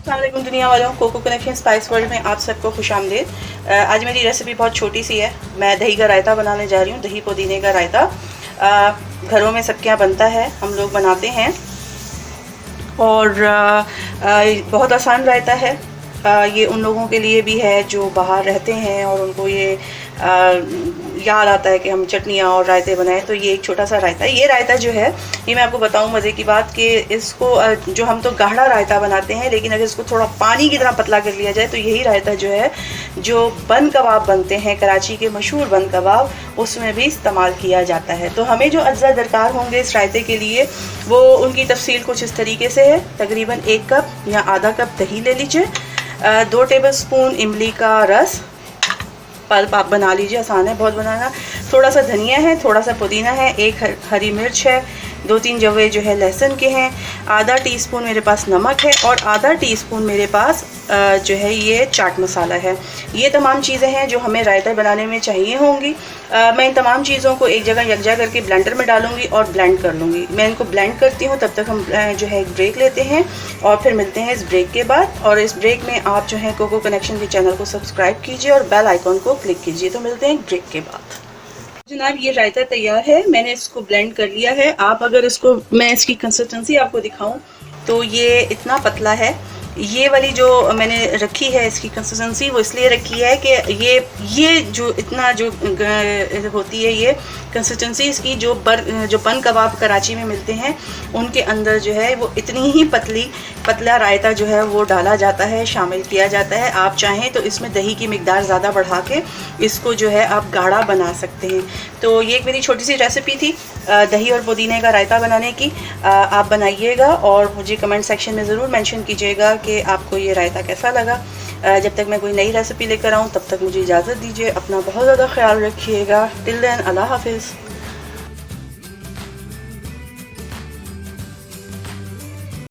अस्सलामुअलैकुम दुनिया वालों, कोको कनेक्शन स्पाइस वर्ल्ड में आप सबको खुशामदीद। आज मेरी रेसिपी बहुत छोटी सी है। मैं दही का रायता बनाने जा रही हूँ। दही पुदीने का रायता घरों में सबके यहाँ बनता है, हम लोग बनाते हैं और बहुत आसान रायता है। ये उन लोगों के लिए भी है जो बाहर रहते हैं और उनको ये याद आता है कि हम चटनियाँ और रायते बनाएं, तो ये एक छोटा सा रायता है। ये रायता जो है, ये मैं आपको बताऊं मज़े की बात कि इसको जो हम तो गाढ़ा रायता बनाते हैं, लेकिन अगर इसको थोड़ा पानी की तरह पतला कर लिया जाए तो यही रायता जो है, जो बन कबाब बनते हैं कराची के मशहूर बन कबाब, उसमें भी इस्तेमाल किया जाता है। तो हमें जो अज्जा दरकार होंगे इस रायते के लिए, वो उनकी तफसील कुछ इस तरीके से है। तकरीबन 1 कप या आधा कप दही ले लीजिए, 2 टेबलस्पून इमली का रस, पल्प आप बना लीजिए, आसान है बहुत बनाना। थोड़ा सा धनिया है, थोड़ा सा पुदीना है, 1 हरी मिर्च है, 2-3 जवे जो है लहसुन के हैं, आधा टीस्पून मेरे पास नमक है और आधा टीस्पून मेरे पास जो है ये चाट मसाला है। ये तमाम चीज़ें हैं जो हमें रायता बनाने में चाहिए होंगी। मैं इन तमाम चीज़ों को एक जगह यकजा करके ब्लेंडर में डालूंगी और ब्लेंड कर लूँगी। मैं इनको ब्लेंड करती हूँ, तब तक हम जो है एक ब्रेक लेते हैं और फिर मिलते हैं इस ब्रेक के बाद। और इस ब्रेक में आप जो है कोको कनेक्शन के चैनल को सब्सक्राइब कीजिए और बेल आइकॉन को क्लिक कीजिए। तो मिलते हैं ब्रेक के बाद। जनाब, ये रायता तैयार है, मैंने इसको ब्लेंड कर लिया है। आप अगर इसको, मैं इसकी कंसिस्टेंसी आपको दिखाऊं तो ये इतना पतला है। ये वाली जो मैंने रखी है, इसकी कंसिस्टेंसी वो इसलिए रखी है कि ये जो इतना जो होती है ये कंसिस्टेंसी इसकी, जो बन कबाब कराची में मिलते हैं उनके अंदर जो है वो इतनी ही पतला रायता जो है वो डाला जाता है, शामिल किया जाता है। आप चाहें तो इसमें दही की मिकदार ज़्यादा बढ़ा के इसको जो है आप गाढ़ा बना सकते हैं। तो ये एक मेरी छोटी सी रेसिपी थी दही और पुदीने का रायता बनाने की। आप बनाइएगा और मुझे कमेंट सेक्शन में ज़रूर मेंशन कीजिएगा कि आपको ये रायता कैसा लगा। जब तक मैं कोई नई रेसिपी लेकर आऊँ तब तक मुझे इजाज़त दीजिए। अपना बहुत ज़्यादा ख्याल रखिएगा। टिल देन, अल्लाह हाफिज़।